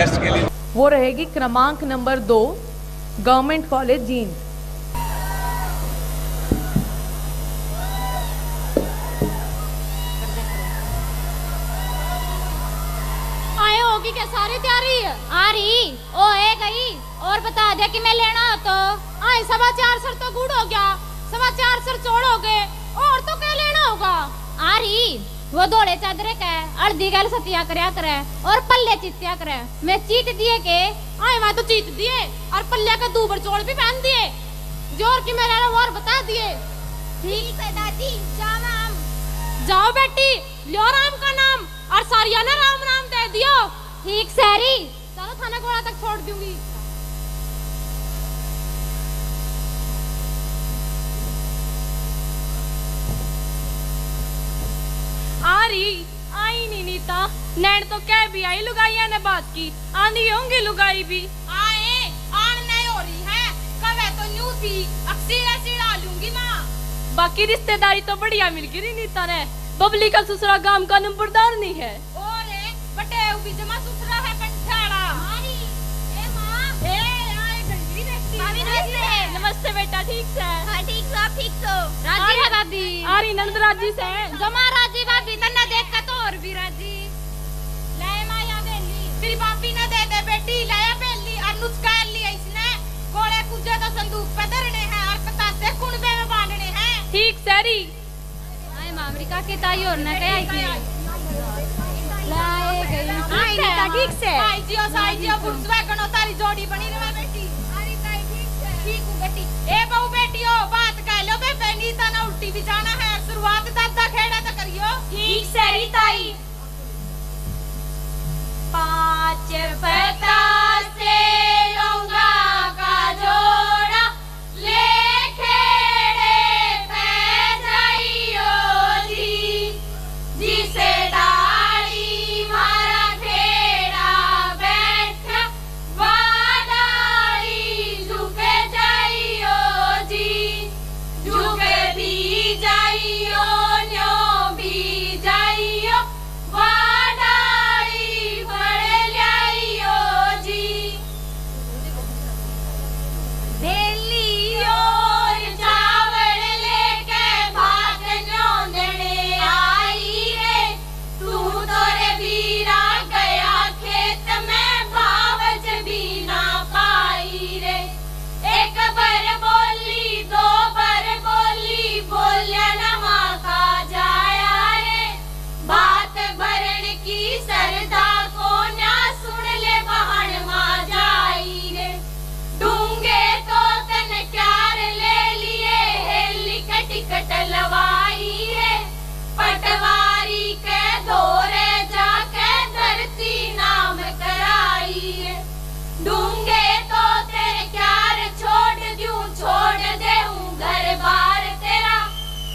Guest के लिए वो रहेगी क्रमांक नंबर 2, गवर्नमेंट कॉलेज जींद। आए होगी क्या सारी तैयारी आ रही ओ है गई और बता दे कि मैं लेना हो तो आए 4.25 सर तो गुड़ हो गया, 4.25 सर चौड़ हो गए और तो क्या लेना होगा। आ रही वो धोले चादरे का अर्धी गल सतिया करया करे और पल्ले चित्तिया करे। मैं चीत दिए के आए मैं तो चीत दिए और पल्ले का दूबर चोड़ भी पहन दिए जोर की मेरा और बता दिए। ठीक है दादी जाओ बेटी लो राम का नाम और सारिया ने राम राम दे दियो। ठीक सैरी चलो थाने घोड़ा तक छोड़ दूंगी। आई नहीं नीता नैन तो कह भी आई लुगाइया ने बात की आंधी होंगी लुगाई भी आए आन नहीं हो रही है कवे तो न्यू थी अक्सीरा सीड़ा लूंगी मां। बाकी रिश्तेदारी तो बढ़िया मिल गई नीता ने। बबली का ससुरा गांव का नंबरदार नहीं है और बटे भी जमा ससुरा है कंठाड़ा। हारी ए मां ए आए गंदी देखती भाभी नमस्ते। नमस्ते बेटा ठीक से? हां ठीक हो आप ठीक हो? राजी है भाभी आरी नंद राजी से जमा राजी भाभी तन्ना देख के तो और भी राजी ले माया बेली फिर भाभी ने दे बेटी लाया बेली और नुस्खा ली इसने गोले कुजे तो संदूक पे धरने हैं और पतासे कुंबे में बांधने हैं। ठीक सैरी आए अमेरिका की ताई और ना कह आई लाए गई आई नीता ठीक से आई जियो बुर्सवैगन तारी जोड़ी बनी रहे बेटी। अरे ताई ठीक से ठीक हूं बेटी। ए बहू बेटियो बात कह लो बे नीता ना उल्टी भी जाना है शुरुआत दादा खेड़ा तो करियो। ठीक सैरी ताई 5 पतासे लौंगा का जोड़ा ले खेड़े पे जाइयो जी जिसे डाली मारा खेड़ा बैठा वाडाली झुके जाइयो जी झुके भी जाइयो न्यो भी जाइयो वाडाली बड़े लाइयो जी दिल्ली और चावल लेके भाग न्योंदने आई रे तू तोरे बीरा गया खेत में भावज भी ना पाई रे। एक बार बोली 2 बार बोली बोलिया न माँ का जाया रे बात भरण की सरदा को ना सुन ले बहन माँ जाई रे डूंगे तो तन क्यार ले लिए हेली का टिकट लवाई रे पटवारी के दौरे जाके धरती नाम कराई रे डूंगे तो तेरे क्यार छोड़ दूं छोड़ देऊं घर बार तेरा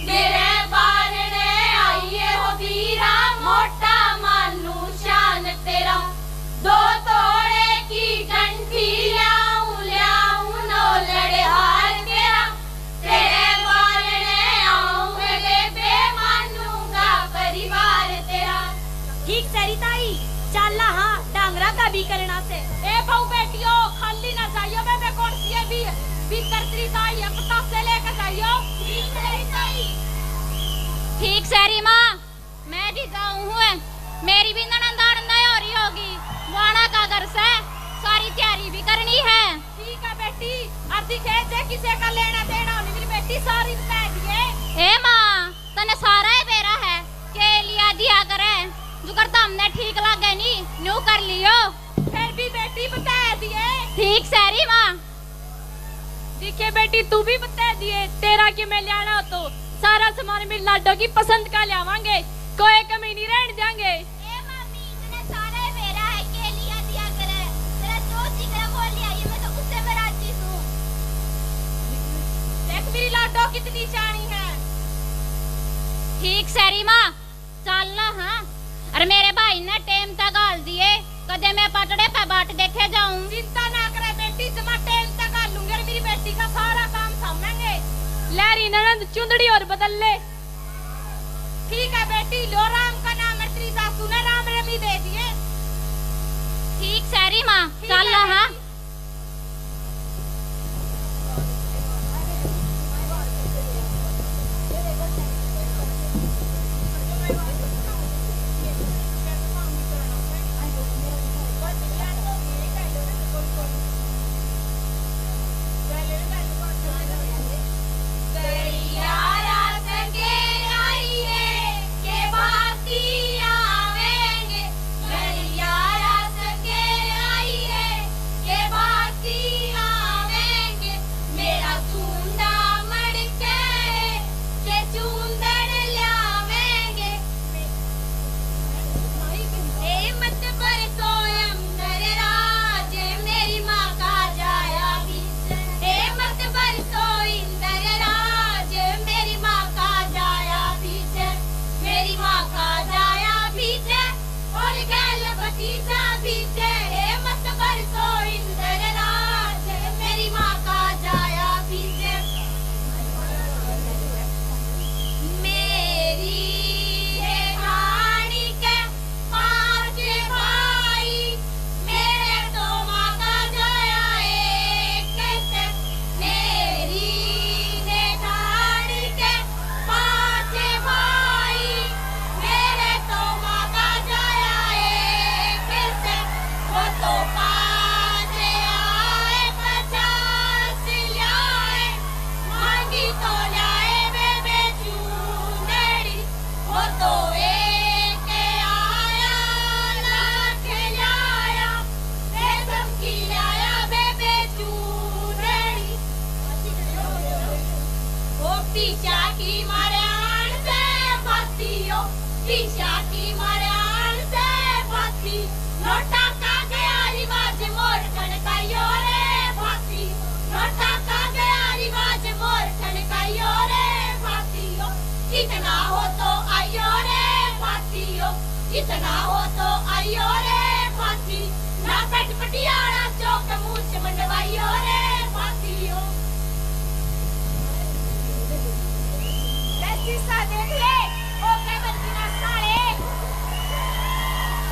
मेरे बारने आइए हो वीरा मोटा मानू शान तेरा 2 तोड़े की घंटी ल्याऊं नो लड़े हार तेरा तेरे बारने आऊंगे बे मानूंगा परिवार तेरा। ठीक सरी ताई चल हां डांगरा का भी करना से। ए बहु बेटियों खाली ना जाइयो मैं कौन सी है भी भीतर त्री ताई है पता से लेकर जाइयो। ठीक सरी ताई ठीक सरी मां मैं भी जाऊं हूं मेरी भी ननंदाड़ नहीं हो रही होगी वाणा का घर से सारी तैयारी भी करनी है। ठीक है बेटी अर्धी खेत से किसे का लेना देना होनी मेरी बेटी सारी बता दिए। ए मां तने सारा है बेरा है के लिया दिया करे जो करता हमने ठीक लगे नहीं न्यू कर लियो फिर भी बेटी बता दिए। ठीक सरी मां दिखे बेटी तू भी बता दिए तेरा कि मैं लियाना हो तो सारा सामान मिल लाडो की पसंद का लियावांगे कोई कमी नहीं रहने देंगे। ए मम्मी तने सारा है बेरा है के लिया दिया करे तेरा जो जिगरा बोल लिया ये मैं तो उससे मैं राजी हूं। देख मेरी लाडो कितनी चाणी है। ठीक सरी मां चलना हां अरे मेरे भाई ने टेम तक गाल दिए कदे मैं पटड़े पे बाट देखे जाऊं। चिंता ना करे बेटी जमा टेम तक गाल लूंगी मेरी बेटी का सारा काम सामनेंगे। लहरी ननंद चुंदड़ी और बदल ले। ठीक है बेटी लो राम का नाम है तेरी सासू ने राम रमी दे दिए। ठीक सैरी माँ चल हाँ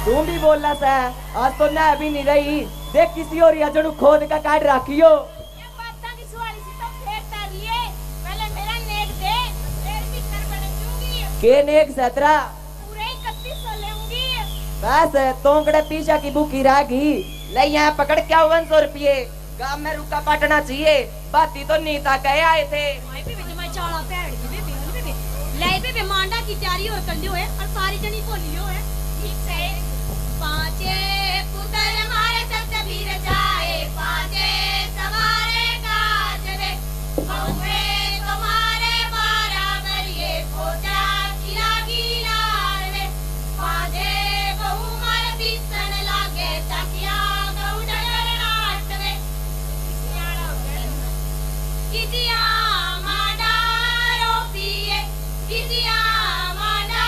तू भी बोलना सा आज तो ना भी नहीं रही देख किसी और जड़ू खोद का काट रखियो के नेक सतरा पूरे 3100 लेऊंगी बस तोंकड़े पीछा की बुकी रागी ले यहाँ पकड़ क्या 100 रुपये गांव में रुका पटना चाहिए बाती तो नीता कहे आए थे मांडा की तैयारी और कर लियो है और सारी जनी को लियो है ठीक से पांचे पुत्र हमारे सत्य वीर जाए पांचे सवारे काज रे बहुए तुम्हारे बराबर ये पोता किला गिलार में पांचे बहु मार बिसन लागे तकिया गौडर नाट में किजिया मांडा रोपिए किजिया मांडा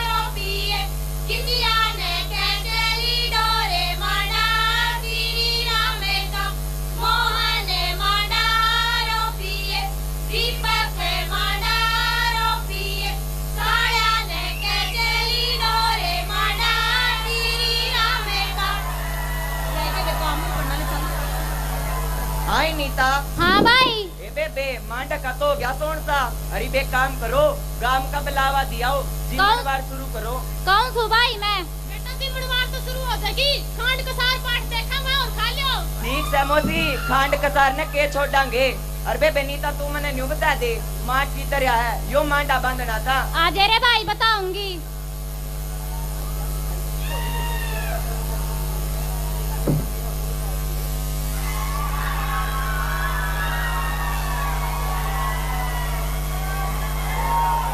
रोपिए किजिया ने कैचली डोरे मांडा श्री राम का मोहन मांडा रोपिए दीपक मांडा रोपिए काया ने कैचली डोरे मांडा श्री राम का लेके काम करना ले चल आई नीता हां भाई बे मांडा का तो गया सोन सा अरे बे काम करो गांव का बुलावा दियाओ जिम्मेवार शुरू करो कौन सो भाई मैं बेटा जिम्मेवार तो शुरू हो जाएगी खांड कसार पाठ देखा मैं और खा लियो ठीक से मोसी खांड कसार ने के छोड़ांगे अरे बेनीता तू मैंने न्यू बता दे माट की तरह है यो मांडा बांधना था आज रे भाई बताऊंगी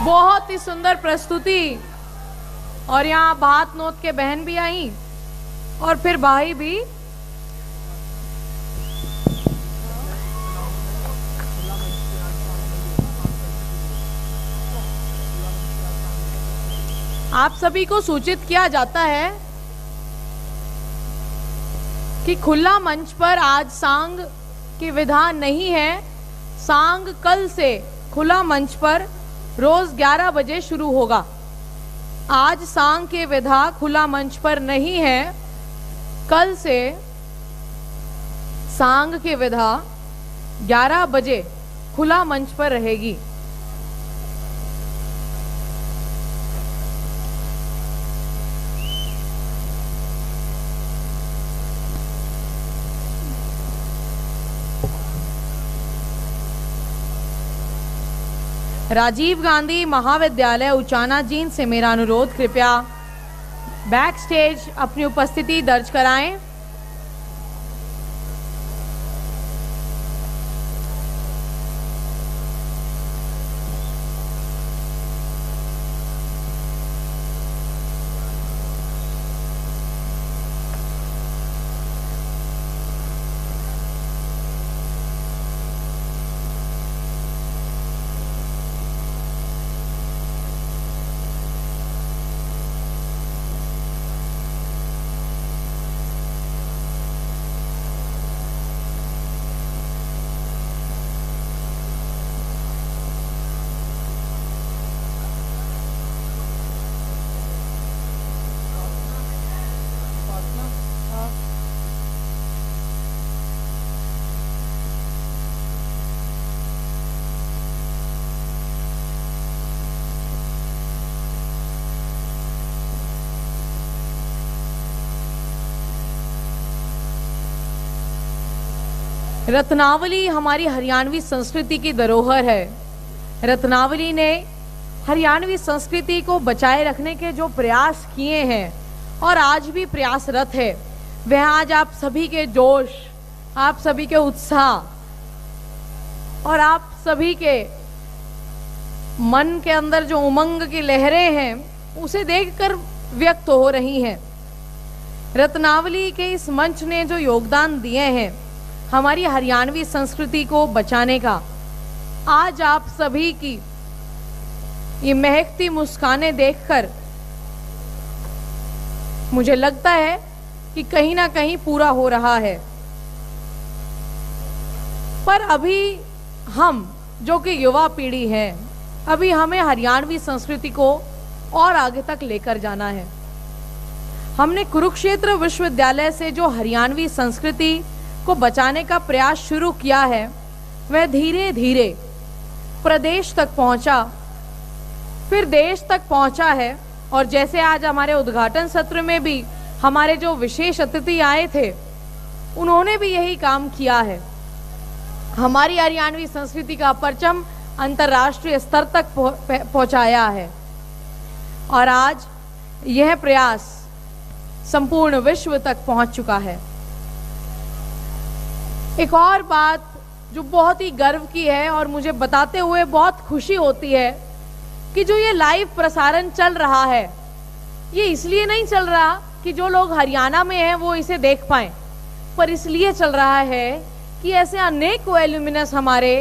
बहुत ही सुंदर प्रस्तुति और यहाँ भात नोत के बहन भी आई और फिर भाई भी। आप सभी को सूचित किया जाता है कि खुला मंच पर आज सांग की विधा नहीं है। सांग कल से खुला मंच पर रोज 11 बजे शुरू होगा। आज सांग के विधा खुला मंच पर नहीं है। कल से सांग की विधा 11 बजे खुला मंच पर रहेगी। राजीव गांधी महाविद्यालय उचाना जींद से मेरा अनुरोध, कृपया बैक स्टेज अपनी उपस्थिति दर्ज कराएं। रत्नावली हमारी हरियाणवी संस्कृति की धरोहर है। रत्नावली ने हरियाणवी संस्कृति को बचाए रखने के जो प्रयास किए हैं और आज भी प्रयासरत है, वह आज आप सभी के जोश, आप सभी के उत्साह और आप सभी के मन के अंदर जो उमंग की लहरें हैं, उसे देखकर व्यक्त हो रही हैं। रत्नावली के इस मंच ने जो योगदान दिए हैं हमारी हरियाणवी संस्कृति को बचाने का, आज आप सभी की ये महकती मुस्कानें देखकर मुझे लगता है कि कहीं ना कहीं पूरा हो रहा है। पर अभी हम जो कि युवा पीढ़ी है, अभी हमें हरियाणवी संस्कृति को और आगे तक लेकर जाना है। हमने कुरुक्षेत्र विश्वविद्यालय से जो हरियाणवी संस्कृति को बचाने का प्रयास शुरू किया है, वह धीरे धीरे प्रदेश तक पहुंचा, फिर देश तक पहुंचा है। और जैसे आज हमारे उद्घाटन सत्र में भी हमारे जो विशेष अतिथि आए थे, उन्होंने भी यही काम किया है। हमारी हरियाणवी संस्कृति का परचम अंतर्राष्ट्रीय स्तर तक पहुंचाया है और आज यह प्रयास संपूर्ण विश्व तक पहुंच चुका है। एक और बात जो बहुत ही गर्व की है और मुझे बताते हुए बहुत खुशी होती है कि जो ये लाइव प्रसारण चल रहा है, ये इसलिए नहीं चल रहा कि जो लोग हरियाणा में हैं वो इसे देख पाएं, पर इसलिए चल रहा है कि ऐसे अनेक एल्यूमिनस हमारे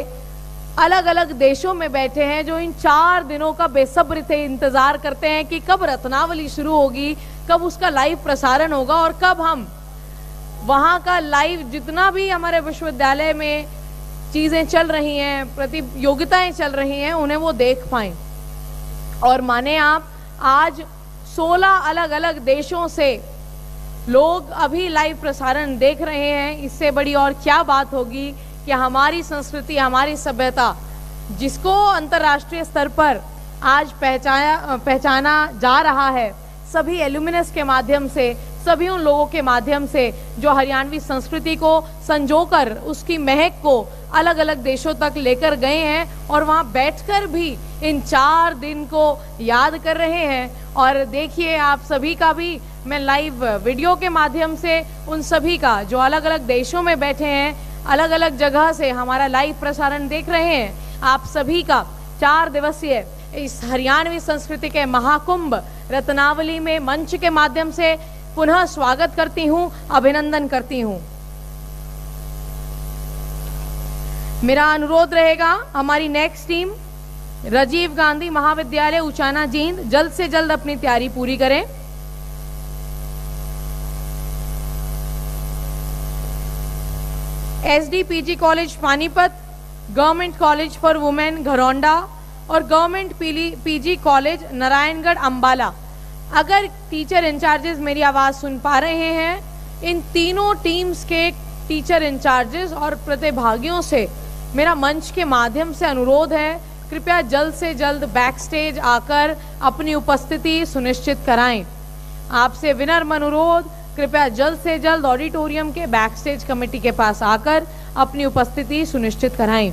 अलग अलग देशों में बैठे हैं जो इन 4 दिनों का बेसब्री से इंतजार करते हैं कि कब रत्नावली शुरू होगी, कब उसका लाइव प्रसारण होगा और कब हम वहाँ का लाइव, जितना भी हमारे विश्वविद्यालय में चीज़ें चल रही हैं, प्रतियोगिताएं चल रही हैं, उन्हें वो देख पाएं। और माने आप, आज 16 अलग अलग देशों से लोग अभी लाइव प्रसारण देख रहे हैं। इससे बड़ी और क्या बात होगी कि हमारी संस्कृति, हमारी सभ्यता, जिसको अंतर्राष्ट्रीय स्तर पर आज पहचाना जा रहा है, सभी एल्यूमिनस के माध्यम से, सभी उन लोगों के माध्यम से जो हरियाणवी संस्कृति को संजोकर उसकी महक को अलग अलग देशों तक लेकर गए हैं और वहां बैठकर भी इन 4 दिन को याद कर रहे हैं। और देखिए, आप सभी का भी मैं लाइव वीडियो के माध्यम से उन सभी का जो अलग अलग देशों में बैठे हैं, अलग अलग जगह से हमारा लाइव प्रसारण देख रहे हैं, आप सभी का 4 दिवसीय इस हरियाणवी संस्कृति के महाकुंभ रत्नावली में मंच के माध्यम से पुनः स्वागत करती हूं, अभिनंदन करती हूं। मेरा अनुरोध रहेगा, हमारी नेक्स्ट टीम राजीव गांधी महाविद्यालय उचाना जींद जल्द से जल्द अपनी तैयारी पूरी करें। SDPG college Panipat, government college for women Gharaunda और government PG college Narayangarh Ambala. अगर टीचर इंचार्जेस मेरी आवाज़ सुन पा रहे हैं इन तीनों टीम्स के टीचर इंचार्जेस और प्रतिभागियों से मेरा मंच के माध्यम से अनुरोध है, कृपया जल्द से जल्द बैक स्टेज आकर अपनी उपस्थिति सुनिश्चित कराएं। आपसे विनम्र अनुरोध, कृपया जल्द से जल्द ऑडिटोरियम के बैक स्टेज कमेटी के पास आकर अपनी उपस्थिति सुनिश्चित कराएं।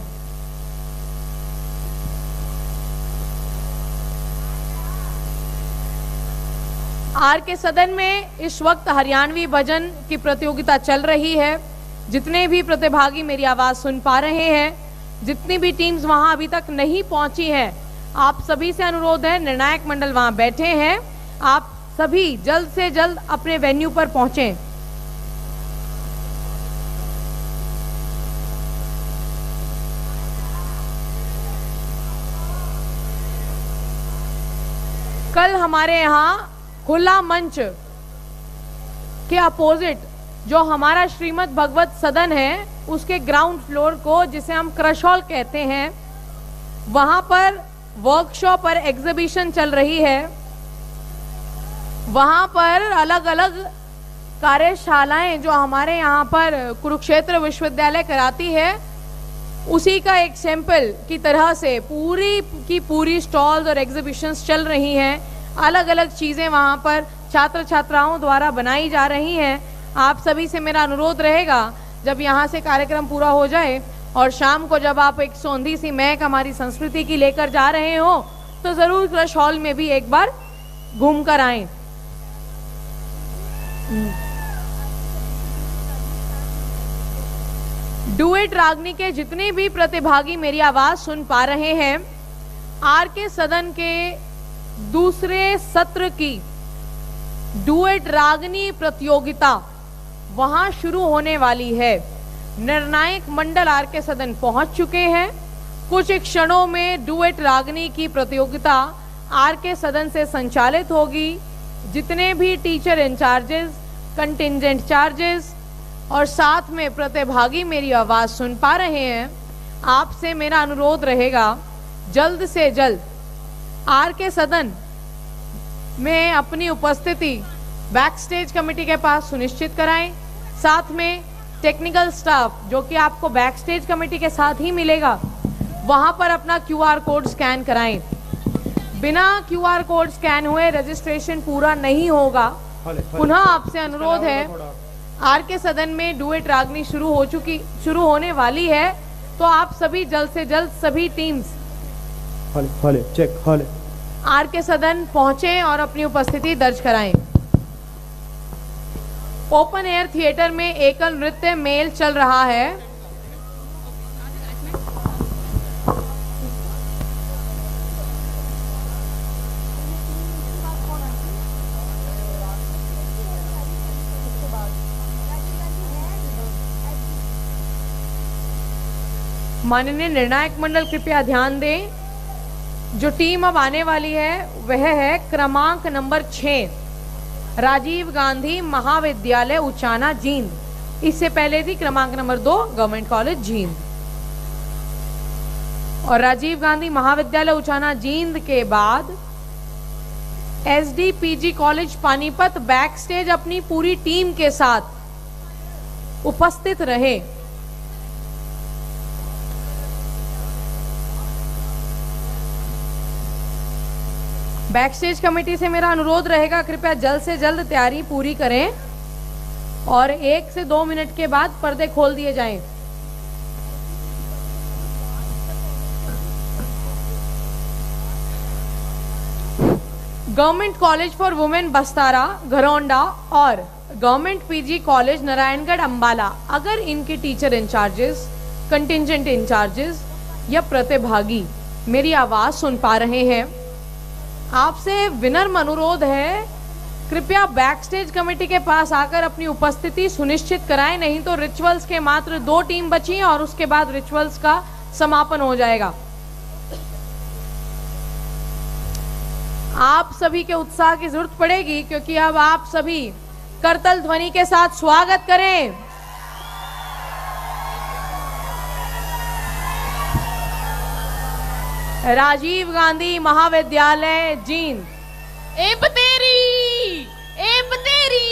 आर के सदन में इस वक्त हरियाणवी भजन की प्रतियोगिता चल रही है। जितने भी प्रतिभागी मेरी आवाज सुन पा रहे हैं, जितनी भी टीम्स वहां अभी तक नहीं पहुंची हैं, आप सभी से अनुरोध है, निर्णायक मंडल वहां बैठे हैं, आप सभी जल्द से जल्द अपने वेन्यू पर पहुंचें। कल हमारे यहाँ खुला मंच के अपोजिट जो हमारा श्रीमद् भगवत सदन है, उसके ग्राउंड फ्लोर को, जिसे हम क्रश हॉल कहते हैं, वहां पर वर्कशॉप और एग्जीबिशन चल रही है। वहां पर अलग अलग कार्यशालाएं जो हमारे यहाँ पर कुरुक्षेत्र विश्वविद्यालय कराती है, उसी का एक सैंपल की तरह से पूरी की पूरी स्टॉल्स और एग्जीबिशंस चल रही हैं। अलग अलग चीजें वहां पर छात्र छात्राओं द्वारा बनाई जा रही हैं। आप सभी से मेरा अनुरोध रहेगा, जब यहाँ से कार्यक्रम पूरा हो जाए और शाम को जब आप एक सौंधी सी महक हमारी संस्कृति की लेकर जा रहे हो, तो जरूर क्रश हॉल में भी एक बार घूम कर आएं। डुएट रागनी के जितने भी प्रतिभागी मेरी आवाज सुन पा रहे हैं, आर के सदन के दूसरे सत्र की डुएट रागनी प्रतियोगिता वहां शुरू होने वाली है। निर्णायक मंडल आर के सदन पहुंच चुके हैं। कुछ क्षणों में डुएट रागनी की प्रतियोगिता आर के सदन से संचालित होगी। जितने भी टीचर इंचार्जेस, कंटिंजेंट चार्जेस और साथ में प्रतिभागी मेरी आवाज सुन पा रहे हैं, आपसे मेरा अनुरोध रहेगा, जल्द से जल्द आर के सदन में अपनी उपस्थिति बैक स्टेज कमेटी के पास सुनिश्चित कराएं। साथ में टेक्निकल स्टाफ जो कि आपको बैक स्टेज कमेटी के साथ ही मिलेगा, वहां पर अपना QR कोड स्कैन कराएं। बिना QR कोड स्कैन हुए रजिस्ट्रेशन पूरा नहीं होगा। पुनः आपसे अनुरोध है, आर के सदन में डुएट रागनी शुरू होने वाली है, तो आप सभी जल्द से जल्द सभी टीम्स आर के सदन पहुंचे और अपनी उपस्थिति दर्ज कराएं। ओपन एयर थिएटर में एकल नृत्य मेल चल रहा है। माननीय निर्णायक मंडल कृपया ध्यान दें, जो टीम अब आने वाली है वह है क्रमांक नंबर 6, राजीव गांधी महाविद्यालय उचाना जींद। इससे पहले थी क्रमांक नंबर 2 गवर्नमेंट कॉलेज जींद। और राजीव गांधी महाविद्यालय उचाना जींद के बाद SDPG college Panipat back stage अपनी पूरी टीम के साथ उपस्थित रहे। बैक स्टेज कमेटी से मेरा अनुरोध रहेगा, कृपया जल्द से जल्द तैयारी पूरी करें और 1 से 2 मिनट के बाद पर्दे खोल दिए जाएं। Government college for women Bastara Gharaunda और government PG college Narayangarh Ambala, अगर इनके टीचर इंचार्जेस, कंटिंजेंट इंचार्जेस या प्रतिभागी मेरी आवाज सुन पा रहे हैं, आपसे विनम्र अनुरोध है, कृपया बैक स्टेज कमेटी के पास आकर अपनी उपस्थिति सुनिश्चित कराएं, नहीं तो रिचुअल्स के मात्र 2 टीम बची हैं और उसके बाद रिचुअल्स का समापन हो जाएगा। आप सभी के उत्साह की जरूरत पड़ेगी, क्योंकि अब आप सभी करतल ध्वनि के साथ स्वागत करें। राजीव गांधी महाविद्यालय जींद। ए बतेरी, ए बतेरी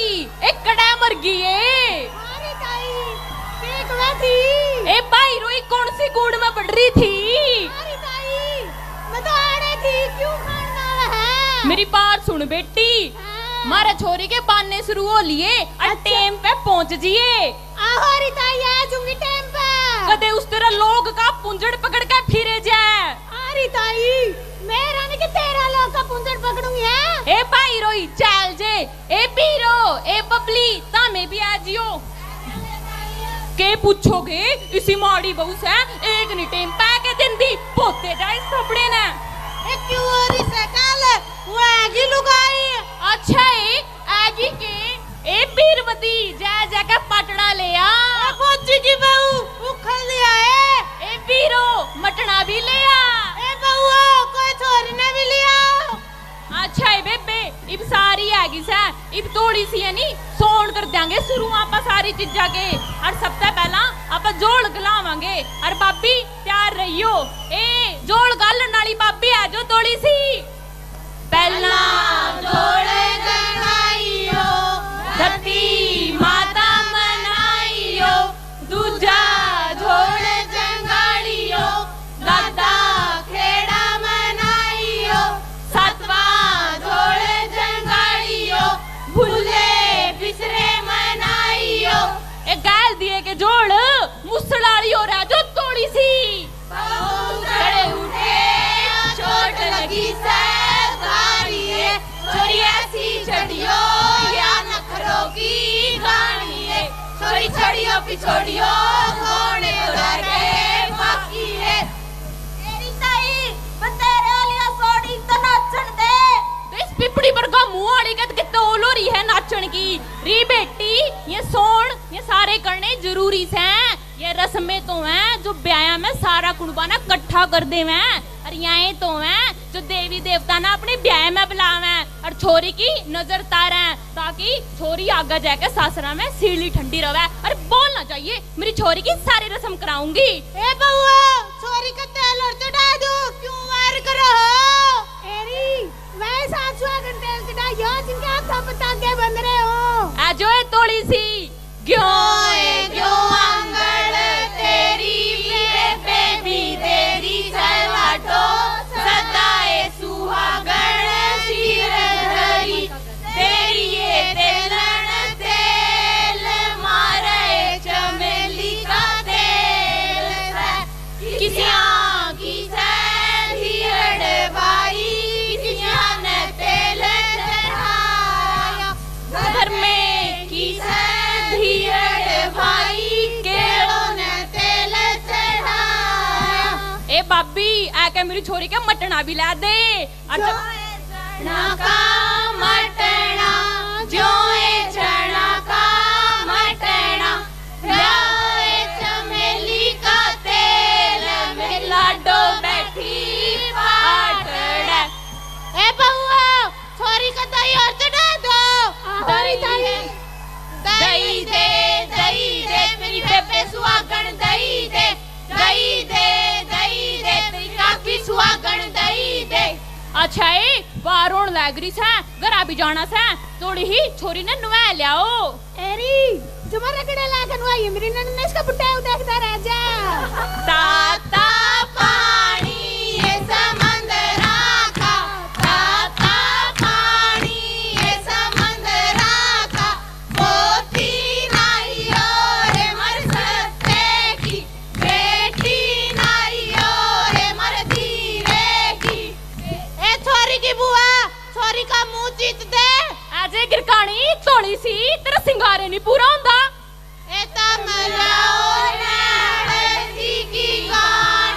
एकड़ा मर गई ए अरे ताई देख बैठी ए भाई रोई कौन सी कूड़ में पड़ रही थी अरे ताई मैं तो आड़े थी क्यों खाना है मेरी बात सुन बेटी मारा छोरी के बाने शुरू हो लिए और टाइम पे पहुंच जिए आहो रे ताई आ जूंगी टाइम पे कदे उस तरह लोग का पुंजड़ पकड़ के फिरे जाए अरे ताई मेरा ने के तेरा लोग का पुंजड़ पकड़ूंगी है ए भाई रोई चल जे ए पीरो ए बबली तामे भी आ जियो के पूछोगे इसी माड़ी बहू से एक नी टाइम पे के दिन दी पोते जाए सपड़े ने ए क्यों री सकाल वो आगी लुगाई अच्छा ए आगी के ए बीरवती जा जाके पटना ले आ पोची की बहू उखल लिया है ए बीरो मटना भी ले आ ए बहू कोई छोरी ने भी लिया अच्छा है बेबे इब सारी आगी सा इब थोड़ी सी है नी सोन कर देंगे शुरू आपा सारी चीजा के और सबसे पहला आपा जोड़ गलावांगे और बाबी तैयार रहियो ए जोड़ गालन वाली बाबी आ जो थोड़ी सी पहला जोड़ गलाइयो धरती माता मनाइयो दूजा जोड़ जंगाड़ियो दादा खेड़ा मनाइयो सातवां जोड़ जंगाड़ियो भूले बिसरे मनाइयो ए गाल दिए के जोड़ मुसलाड़ी हो रहा जो थोड़ी सी खड़े उठे चोट लगी से गाड़िए छोरी ऐसी चढ़ियो या नखरों की गाड़िए छोरी चढ़ियो पिछोड़ियो सोने रह गए बाकी है तेरी ताई बतेरे वाली सोड़ी तो नाचन दे इस पिपड़ी पर का मुंह वाली के तोल हो रही है नाचन की री बेटी ये सोन ये सारे करने जरूरी से ये रस्में तो हैं जो ब्याह में सारा कुर्बा ना इकट्ठा कर दे हैं और यहाँ तो हैं जो देवी देवता ना अपने ब्याह में बुलावे और छोरी की नजर तारे ताकि छोरी आगे जाके सासरा में सीढ़ी ठंडी रहे और बोलना चाहिए मेरी छोरी की सारी रस्म कराऊंगी ए बउआ छोरी का तेल और चढ़ा दो क्यों वार करो एरी मैं सासुआ का तेल चढ़ाइयो जिनके हाथ पता के बंद रहे हो आजो है थोड़ी सी क्यों अंगड़ तेरी बेबी तेरी सवाटो सदाए सुहागण सिर धरी तेरी ये तेलन तेल मारे चमेली का तेल किसियां की धीरड़ भाई किसियां ने तेल चढ़ाया घर में की धीरड़ भाई केलों ने तेल चढ़ाया ए बाबी आके मेरी छोरी के मटना भी ला दे चना का मटना जो चना का मटना लाए चमेली का तेल में लाडो बैठी पाटड़ ए बउआ छोरी का दही और चढ़ा दो दही दे मेरी बेबे सुहागण दही दे तेरी काफी सुहागण दही दे अच्छा ए बारों लागरी से घर भी जाना से थोड़ी ही छोरी ने नुआ लियाओ एरी तुम्हारा कड़े लाकर नुआई मेरी नन्ने इसका बुट्टा देखता रह जा ताता पानी ये समंदरा का ताता पानी ये समंदरा का पोथी नाई और मर सकते की बेटी नाई और मर धीरे की ए छोरी की बुआ छोरी का मुंह जीत दे आजे गिरकानी थोड़ी सी तेरा सिंगारे नहीं पूरा होंदा ए तमलाओ नाड़सी की गान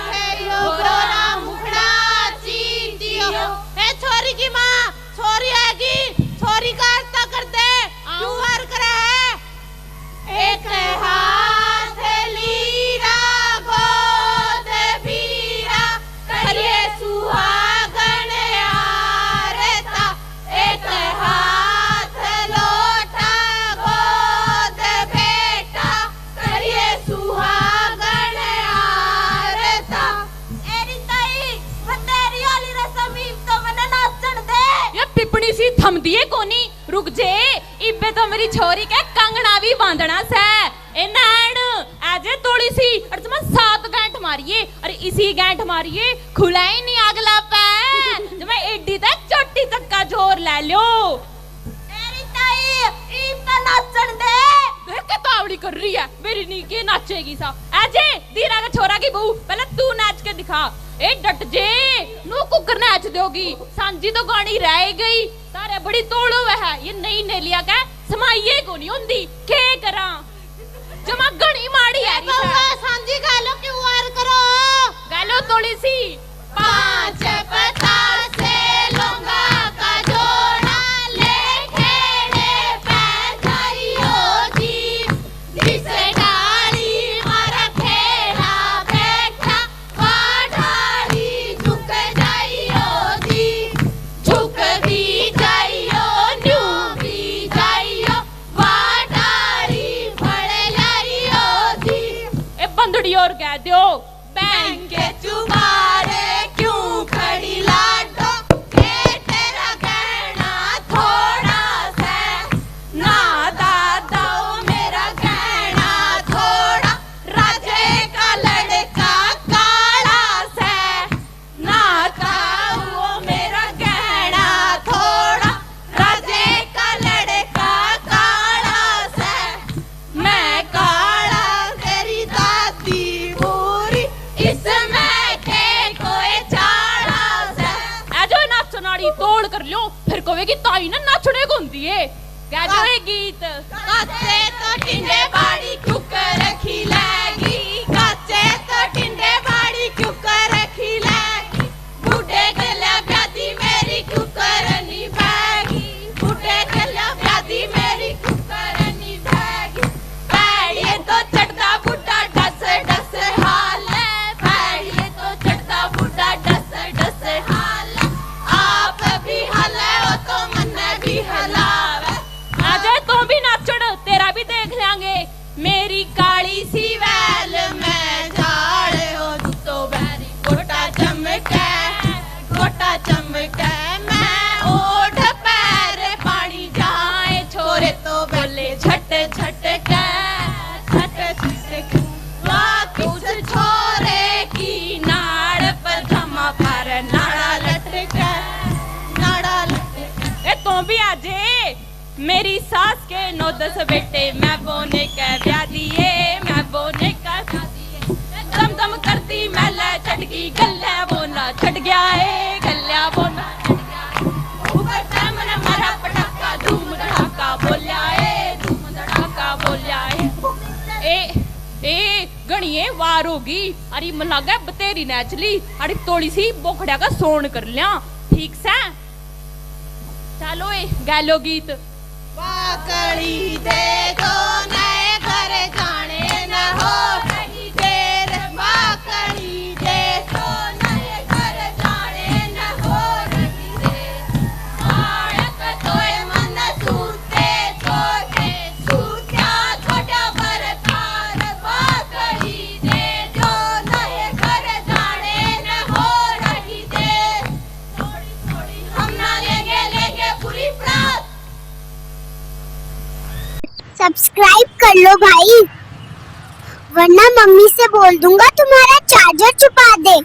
मेरी छोरी के कंगना भी बांधना से ए नैन ऐजे तोड़ी सी और तुम 7 गांठ मारिए और इसी गांठ मारिए खुला ही नहीं अगला पे जब मैं एडी तक चोटी तक का जोर ले लो तेरी ताई इतना नाचन दे देख के तावड़ी कर रही है मेरी नी के नाचेगी सा ऐजे दीरा का छोरा की बहू पहले तू नाच के दिखा ए डट जे नो कुकर नाच दोगी सांझी तो गानी रह गई तारे बड़ी तोड़ो वह ये नहीं ने लिया का समाइए को नहीं होंदी के करा जमा गणी माड़ी है बउआ सांझी गालो क्यों वार करो गालो तोड़ी सी 5 पतासे लौंगा का जोड़ा ले खेड़े पे जाइयो जी जिस डाली मारा खेड़ा बैठा वाढ़ारी झुक जाइयो जी झुक भी जाइयो न्यू भी जाइयो वाढ़ारी फड़ लाइयो जी ए बंदड़ी और कह दियो बैंक के चुबारे क्यों खड़ी लाडो ये तेरा गहना थोड़ा सा ना दादा ओ मेरा गहना थोड़ा राजे का लड़का काला सा ना ताऊ ओ मेरा गहना थोड़ा राजे का लड़का काला सा मैं काला तेरी दादी पूरी इसमें के कोई चाड़ा सा ऐजो नाच नाड़ी तोड़ कर लो फिर कोवेगी ताई ना नाचने को हुंदी है कह जो ये गीत काचे तो टिंडे बाड़ी कुकर खिलाएगी काचे तो टिंडे बाड़ी कुकर खिलाएगी बूढ़े गला ब्यादी मेरी कुकर निभाएगी बूढ़े गला ब्यादी मेरी कुकर निभाएगी पैड़िए तो चढ़ता बूढ़ा डस डस हाल पैड़िए तो चढ़ता बूढ़ा डस डस हाल आप भी हले हो तो मन भी हलावे आजा तो भी नाचड़ तेरा भी देख लेंगे मेरी काली सी वैल में झाड़ हो तो बैरी गोटा चमके मैं ओढ़ पैर पानी जाए छोरे तो बोले झट झट के वाह कुछ छोरे की नाड़ पर धमा पर नाड़ा लटके ए तो भी आजे मेरी सास के 9-10 बेटे मैं बोने का ब्याह दिए मैं बोने का दम दम करती मैला चटकी गल्ला बोना छट गया है गल्ला बोना ऊपर सामने मारा पटाखा धूम धड़ाका बोलिया धूम धड़ाका बोलिया ए गणिए वार होगी अरे मलागा बतेरी नेचली अरे थोड़ी सी बोखड़ा का सोन कर लिया ठीक से चलो ए गैलो गीत वाकड़ी दे दो नए घर जाने न हो रही देर वाकड़ी दे दो नए घर जाने न हो रही देर आड़क तोए मन सूते छोटे सूत्या छोटा बरतार वाकड़ी दे दो नए घर जाने न हो रही देर थोड़ी थोड़ी हम ना लेंगे पूरी प्रात सब्सक्राइब कर लो भाई, वरना मम्मी से बोल दूंगा तुम्हारा चार्जर छुपा दे।